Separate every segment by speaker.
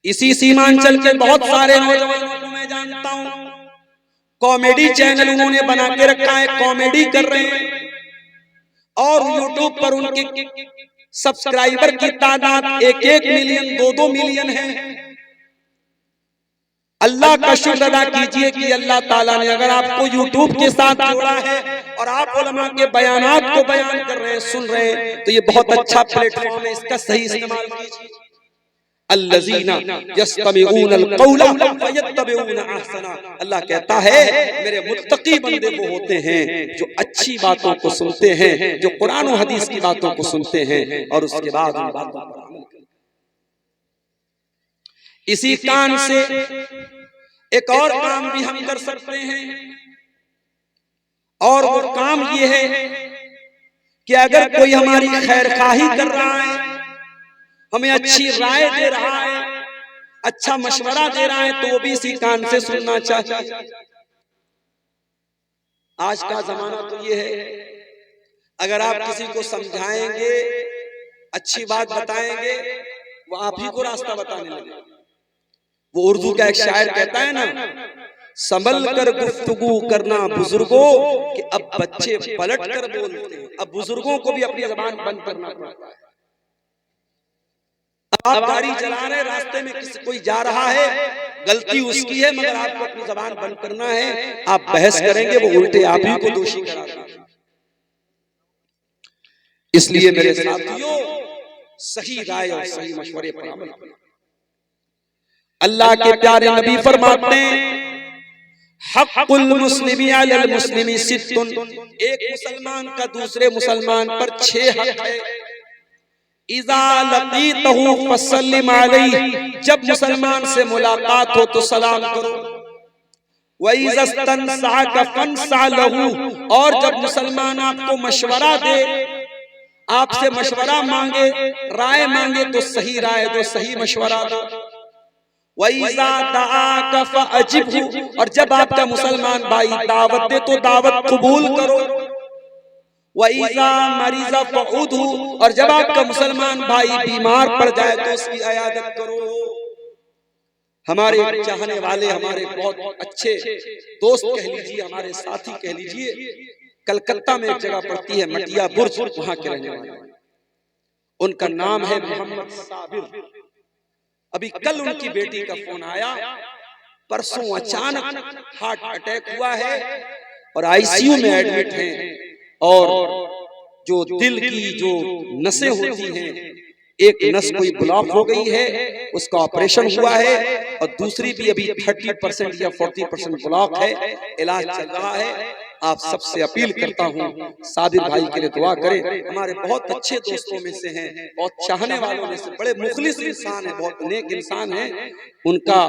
Speaker 1: इसी सीमांचल के बहुत सारे नौजवानों को मैं जानता हूं, कॉमेडी चैनल उन्होंने बना के रखा है, कॉमेडी कर रहे हैं और यूट्यूब पर उनके सब्सक्राइबर की तादाद 1-1 मिलियन 2-2 मिलियन है। अल्लाह का शुक्र अदा कीजिए कि अल्लाह ताला ने अगर आपको यूट्यूब के साथ जोड़ा है और आप उलमा के बयानात को बयान कर रहे हैं, सुन रहे हैं, तो ये बहुत अच्छा प्लेटफॉर्म है, इसका सही इस्तेमाल कीजिए। अल्लज़ीना यस्तमिऊनल क़ौला फयत्तबिऊना अहसना, अल्लाह कहता है मेरे मुत्तकी बंदे वो होते हैं जो अच्छी बातों को सुनते हैं, जो कुरान और हदीस की बातों को सुनते हैं और उसके बाद उन बातों पर अमल करते हैं। इसी कान से एक और काम भी हम कर सकते हैं और वो काम ये है कि अगर कोई हमारी खैरखाही कर रहा है, हमें अच्छी राय दे रहा है, अच्छा मशवरा दे रहा है, तो वो भी इसी कान से सुनना चाहिए। आज का जमाना तो ये है, अगर आप किसी को समझाएंगे, अच्छी बात बताएंगे, वो आप ही को रास्ता बताने लगे। वो उर्दू का एक शायर कहता है ना, संभल कर गुफ्तगू करना बुजुर्गों कि अब बच्चे पलट कर बोलते हैं। अब बुजुर्गों को भी अपनी जबान बंद करना पड़ता है। आप गाड़ी चला रहे, रास्ते में किसी कोई जा रहा है, गलती उसकी है, मगर आपको अपनी जबान बंद करना है। आप बहस करेंगे, वो उल्टे आप ही को दोषी करा देंगे। इसलिए मेरे साथियों, सही राय और सही मशवरे पर अमल करें। अल्लाह के प्यारे नबी फरमाते हैं, हक़्क़ुल मुस्लिमी अलल मुस्लिमी सित्तुन, एक मुसलमान का दूसरे मुसलमान पर 6 हक है। इज़ा लक़ीतहु फसल्लिम अलैहि, जब मुसलमान से मुलाकात हो तो सलाम करो। व इज़ा इस्तनसअका फंसअ लहू, और जब मुसलमान आपको मशवरा दे, आपसे मशवरा मांगे, राय मांगे, तो सही राय दो, सही मशवरा दो। वइज़ा दआका फअजिबहु, और जब आपका मुसलमान भाई दावत दे तो दावत कबूल करो। वइज़ा मरीज़ा फउदहु, और जब आपका मुसलमान भाई बीमार पड़ जाए तो उसकी इयादत करो। हमारे चाहने वाले, हमारे बहुत अच्छे दोस्त कह लीजिए, हमारे साथी कह लीजिए, कलकत्ता में एक जगह पड़ती है मटिया बुर्ज, वहां के रहने वाले, उनका नाम है मोहम्मद साबिर। अभी कल उनकी बेटी का फोन आया, परसों अचानक हार्ट अटैक हुआ है और आईसीयू में एडमिट हैं, और जो दिल की जो नसें होती हैं, एक नस कोई ब्लॉक हो गई है, उसका ऑपरेशन हुआ है, और दूसरी भी अभी 30% या 40% ब्लॉक है, इलाज चल रहा है। आप सबसे अपील करता हूँ, साबिर भाई के लिए दुआ करें। हमारे बहुत अच्छे दोस्तों में से हैं, बहुत चाहने वालों में से, बड़े मुखलिस इंसान है, बहुत नेक इंसान है। उनका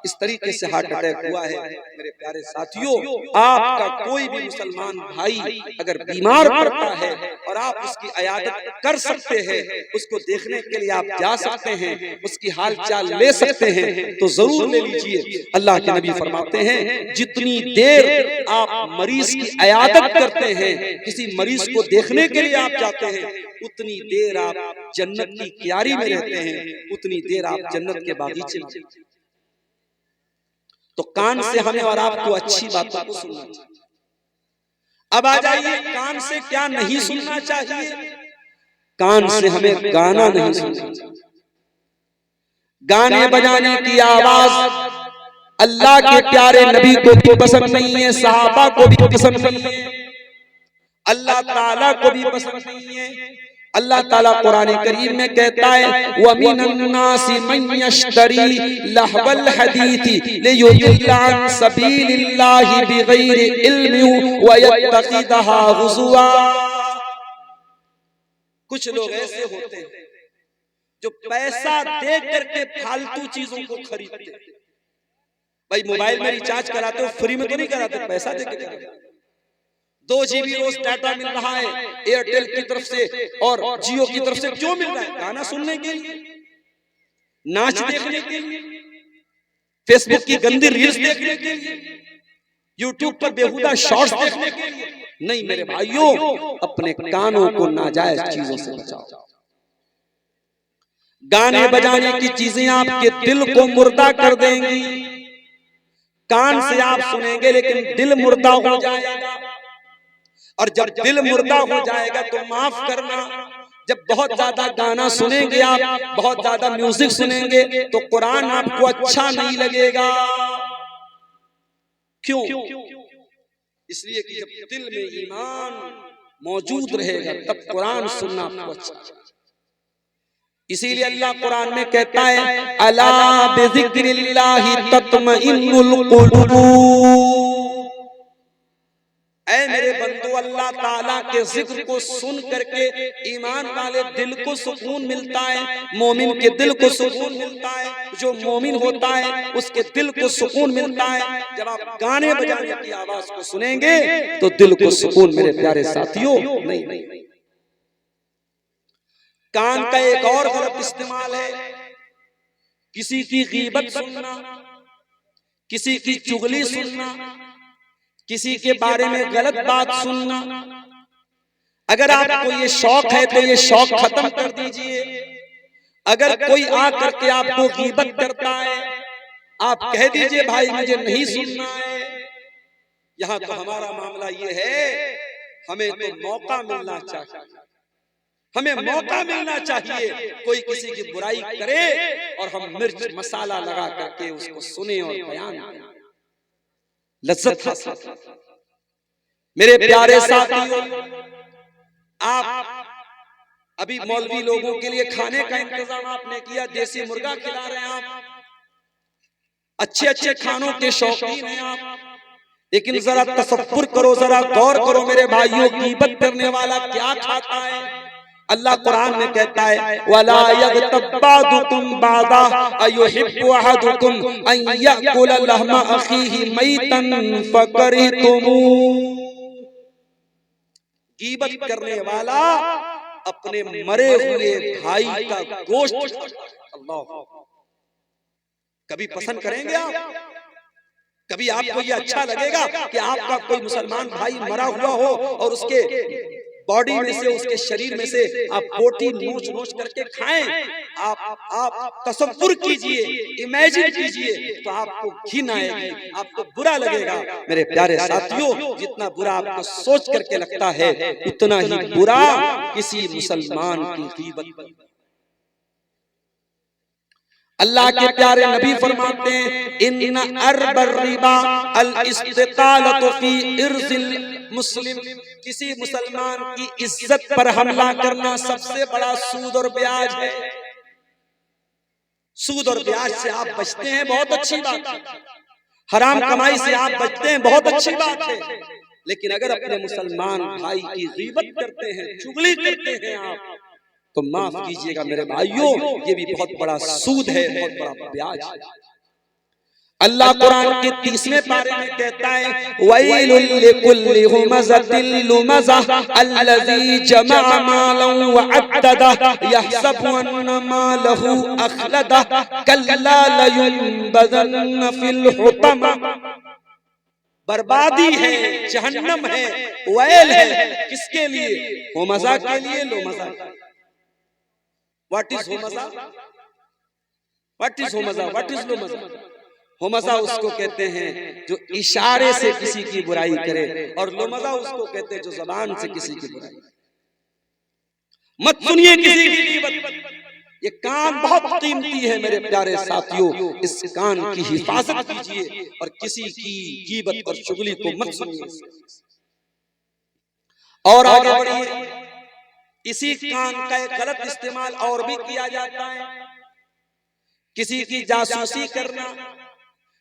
Speaker 1: इस तरीके से हार्ट अटैक हुआ है। मेरे प्यारे साथियों, आपका कोई भी मुसलमान भाई अगर बीमार पड़ता है और आप उसकी इयादत कर सकते हैं, उसको देखने के लिए आप जा सकते हैं, उसकी हाल चाल ले सकते हैं, तो जरूर ले लीजिए। अल्लाह के नबी फरमाते हैं, जितनी देर आप मरीज की इयादत करते हैं, किसी मरीज को देखने के लिए आप जाते हैं, उतनी देर आप जन्नत की क्यारी में रहते हैं, उतनी देर आप जन्नत के बागीचे में। तो कान से हमें और आपको अच्छी बातों को सुनना चाहिए। अब आ जाइए, कान से क्या नहीं सुनना चाहिए। कान से हमें गाना नहीं सुनना चाहिए। गाने बजाने की आवाज अल्लाह के प्यारे नबी को भी पसंद नहीं है, सहाबा को भी पसंद नहीं है, अल्लाह ताला को भी पसंद नहीं है। अल्लाह ताला कुरान करीम में कहता है, वमिनन नासी मन यश्तरी लहवल हदीथी लियुदिल्ला अन सबीलिल्लाहि बिगैरि इल्मिन व यत्तखिदहा हुज़ुआ। कुछ लोग ऐसे होते हैं जो पैसा दे करके फालतू चीजों को खरीदते हैं। भाई मोबाइल में रिचार्ज कराते हो, फ्री में तो नहीं कराते, पैसा दे के कराते हो। 2 GB रोज डाटा मिल रहा है एयरटेल की तरफ से और जियो की तरफ से, क्यों मिल रहा है? गाना सुनने के लिए, नाच देखने के लिए, फेसबुक की गंदी रील्स देखने के लिए, यूट्यूब पर बेहुदा शॉर्ट्स देखने के लिए नहीं। मेरे भाइयों, अपने कानों को नाजायज चीजों से बचाओ। गाने बजाने की चीजें आपके दिल को मुर्दा कर देंगी। कान से आप सुनेंगे लेकिन दिल मुर्दा हो जाएगा, और जब दिल मुर्दा हो जाएगा तो माफ करना, जब बहुत ज्यादा गाना सुनेंगे आप, बहुत ज्यादा म्यूजिक सुनेंगे तो कुरान आपको अच्छा नहीं लगेगा। क्यों? इसलिए कि जब दिल में ईमान मौजूद रहेगा तब कुरान सुनना आपको अच्छा। इसीलिए अल्लाह कुरान में कहता है, अला बिज़िक्रिल्लाहि तत्मइन्नुल कुलूब। ऐ मेरे बंदो, अल्लाह ताला के जिक्र को सुन करके ईमान वाले दिल को सुकून मिलता है, मोमिन के दिल को सुकून मिलता है। जो मोमिन होता है उसके दिल को सुकून मिलता है। जब आप गाने बजाने की आवाज को सुनेंगे तो दिल को सुकून, मेरे प्यारे साथियों, नहीं। कान का एक और गलत इस्तेमाल है, किसी की गीबत सुनना, किसी की चुगली सुनना, किसी के बारे में गलत बात सुनना। अगर आपको ये शौक है तो ये शौक खत्म कर दीजिए। अगर कोई आकर के आपको गीबत करता है, आप कह दीजिए भाई मुझे नहीं सुनना है। यहाँ तो हमारा मामला ये है, हमें तो मौका मिलना चाहिए, हमें मौका मिलना चाहिए। कोई किसी की बुराई करे और हम मिर्च मसाला लगा करके उसको सुने और बयान करें, लज्जत हासिल। मेरे प्यारे साथियों, आप अभी मौलवी लोगों के लिए खाने का इंतजाम आपने किया, देसी मुर्गा खिला रहे हैं आप, अच्छे खानों के शौकीन हैं आप, लेकिन जरा तसव्वुर करो, जरा गौर करो मेरे भाइयों, गीबत करने वाला क्या खाता है। अल्लाह कुरान में कहता है, वला यग़्तब बादुकुम बादा अयुहिब्बु अहदुकुम अन याकुल लहमा अखीहि मैतन फकरिहतुमू। गीबत करने वाला अपने मरे हुए भाई का गोश्त, अल्लाह, कभी पसंद करेंगे आप? कभी आपको ये अच्छा लगेगा कि आपका कोई मुसलमान भाई मरा हुआ हो और उसके बॉडी में से, उसके शरीर में से आप बोटी नोच करके खाएं? आप तसव्वुर कीजिए, इमेजिन कीजिए, तो आपको घिन आएगी, आपको बुरा लगेगा। मेरे प्यारे साथियों, जितना बुरा आपको सोच करके लगता है उतना ही बुरा किसी मुसलमान की गीबत। अल्लाह के प्यारे नबी फरमाते हैं, इन्ना अरबर रिबा अल इस्तितालतु फी इर्जिल मुस्लिम। किसी मुसलमान की इज्जत पर हमला करना सबसे बड़ा सूद और ब्याज है। सूद और ब्याज से आप बचते हैं, बहुत अच्छी बात है। हराम कमाई से आप बचते हैं, बहुत अच्छी बात है। लेकिन अगर अपने मुसलमान भाई की गीबत करते हैं, चुगली करते हैं आप, तो माफ कीजिएगा मेरे भाइयों, ये भी बहुत बड़ा सूद है, बहुत बड़ा ब्याज है। अल्लाह कुरान के 30वें पारे में कहता है, वैलुल लिकुल्लि हुमज़तिल लुमज़ह अल्लज़ी जमअ मालन व अद्ददह यहसबु अन्ना मालहु अखलदह कल्ला लयुनबज़न्न फिल हुतमा। बर्बादी है, जहन्नम है, वैल है, किसके लिए? हुमज़ा के लिए, लुमज़ा। व्हाट इज हुमज़ा? व्हाट इज हुमज़ा? व्हाट इज लुमज़ा? हुमज़ा उसको कहते हैं जो इशारे से किसी की बुराई करे, और लुमज़ा उसको कहते हैं जो ज़बान से किसी की बुराई। मत सुनिए किसी की गीबत। ये कान बहुत कीमती है मेरे प्यारे साथियों, इस कान की हिफाजत कीजिए और किसी की गीबत और चुगली को मत सुनिए। और आगे बढ़िए, इसी कान का एक गलत इस्तेमाल और भी किया जाता है, किसी की जासूसी करना,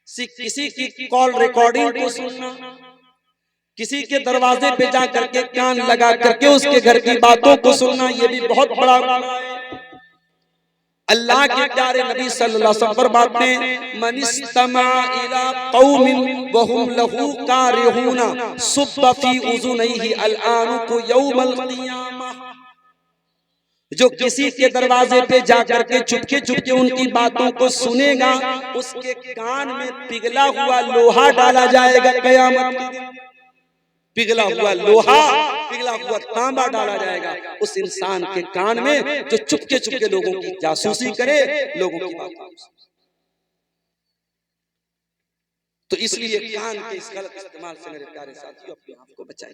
Speaker 1: किसी की कॉल रिकॉर्डिंग को सुनना, किसी के दरवाजे पे जा करके कान लगा करके उसके घर की बातों को सुनना, ये भी बहुत बड़ा गुनाह है। अल्लाह के प्यारे नबी सल्लल्लाहु अलैहि वसल्लम फरमाते हैं, मन इस्तमा इला कौमिन व हुम लहू कारिहूना सुब्ब फी उज़ुनैहि अल-आनुकु यौमल क़ियामह। जो किसी के दरवाजे पे जाकर के चुपके उनकी बातों को सुनेगा, उसके कान में पिघला हुआ लोहा डाला जाएगा कयामत के दिन। पिघला हुआ लोहा, पिघला हुआ तांबा डाला जाएगा उस इंसान के कान में जो चुपके चुपके लोगों की जासूसी करे, लोगों की बातों। तो इसलिए कान के इस गलत इस्तेमाल से मेरे प्यारे साथियों अपने आप को बचाएं।